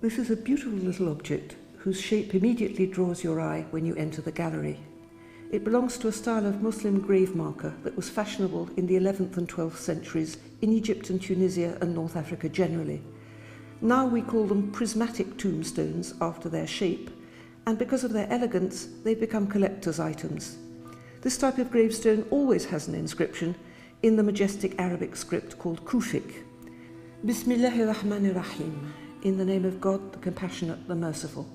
This is a beautiful little object whose shape immediately draws your eye when you enter the gallery. It belongs to a style of Muslim grave marker that was fashionable in the 11th and 12th centuries in Egypt and Tunisia and North Africa generally. Now we call them prismatic tombstones after their shape, and because of their elegance, they've become collector's items. This type of gravestone always has an inscription in the majestic Arabic script called Kufic. Bismillahir Rahmanir Rahim. In the name of God, the Compassionate, the Merciful.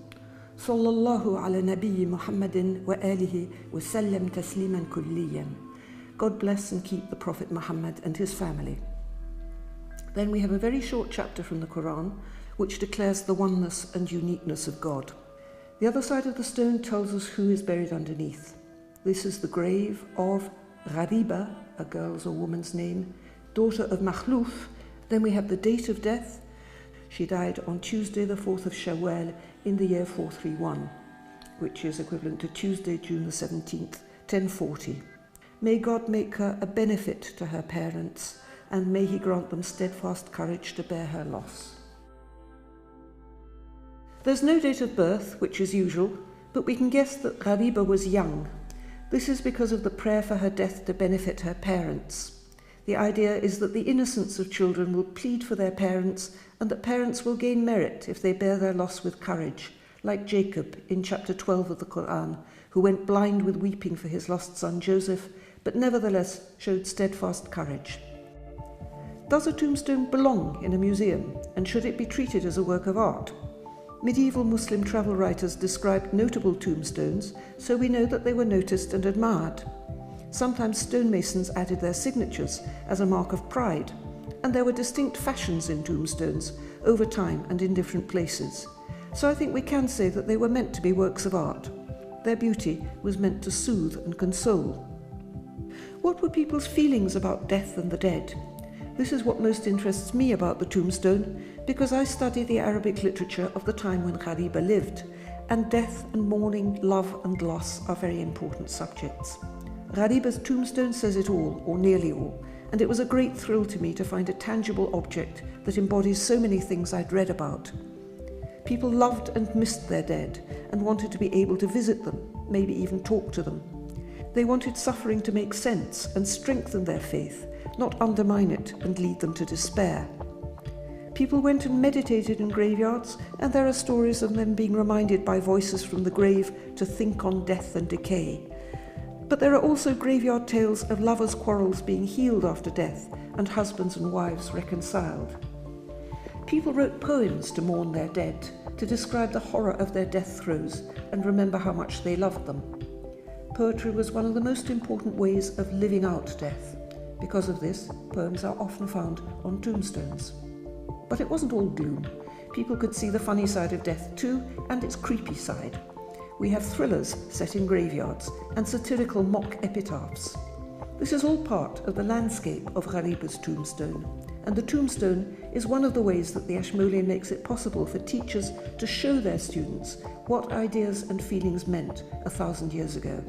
Sallallahu ala nabiyyi Muhammadin wa alihi wa sallam tasliman kulliyan. God bless and keep the Prophet Muhammad and his family. Then we have a very short chapter from the Quran which declares the oneness and uniqueness of God. The other side of the stone tells us who is buried underneath. This is the grave of Ghariba, a girl's or woman's name, daughter of Makhluf. Then we have the date of death. She died on Tuesday the 4th of Shawwal in the year 431, which is equivalent to Tuesday, June the 17th, 1040. May God make her a benefit to her parents, and may he grant them steadfast courage to bear her loss. There's no date of birth, which is usual, but we can guess that Ghariba was young. This is because of the prayer for her death to benefit her parents. The idea is that the innocence of children will plead for their parents, and that parents will gain merit if they bear their loss with courage, like Jacob in chapter 12 of the Quran, who went blind with weeping for his lost son Joseph, but nevertheless showed steadfast courage. Does a tombstone belong in a museum, and should it be treated as a work of art? Medieval Muslim travel writers described notable tombstones, so we know that they were noticed and admired. Sometimes stonemasons added their signatures as a mark of pride, and there were distinct fashions in tombstones over time and in different places. So I think we can say that they were meant to be works of art. Their beauty was meant to soothe and console. What were people's feelings about death and the dead? This is what most interests me about the tombstone, because I study the Arabic literature of the time when Ghariba lived, and death and mourning, love and loss are very important subjects. Ghariba's tombstone says it all, or nearly all, and it was a great thrill to me to find a tangible object that embodies so many things I'd read about. People loved and missed their dead and wanted to be able to visit them, maybe even talk to them. They wanted suffering to make sense and strengthen their faith, not undermine it and lead them to despair. People went and meditated in graveyards, and there are stories of them being reminded by voices from the grave to think on death and decay. But there are also graveyard tales of lovers' quarrels being healed after death and husbands and wives reconciled. People wrote poems to mourn their dead, to describe the horror of their death throes and remember how much they loved them. Poetry was one of the most important ways of living out death. Because of this, poems are often found on tombstones. But it wasn't all gloom. People could see the funny side of death too, and its creepy side. We have thrillers set in graveyards and satirical mock epitaphs. This is all part of the landscape of Ghariba's tombstone, and the tombstone is one of the ways that the Ashmolean makes it possible for teachers to show their students what ideas and feelings meant 1,000 years ago.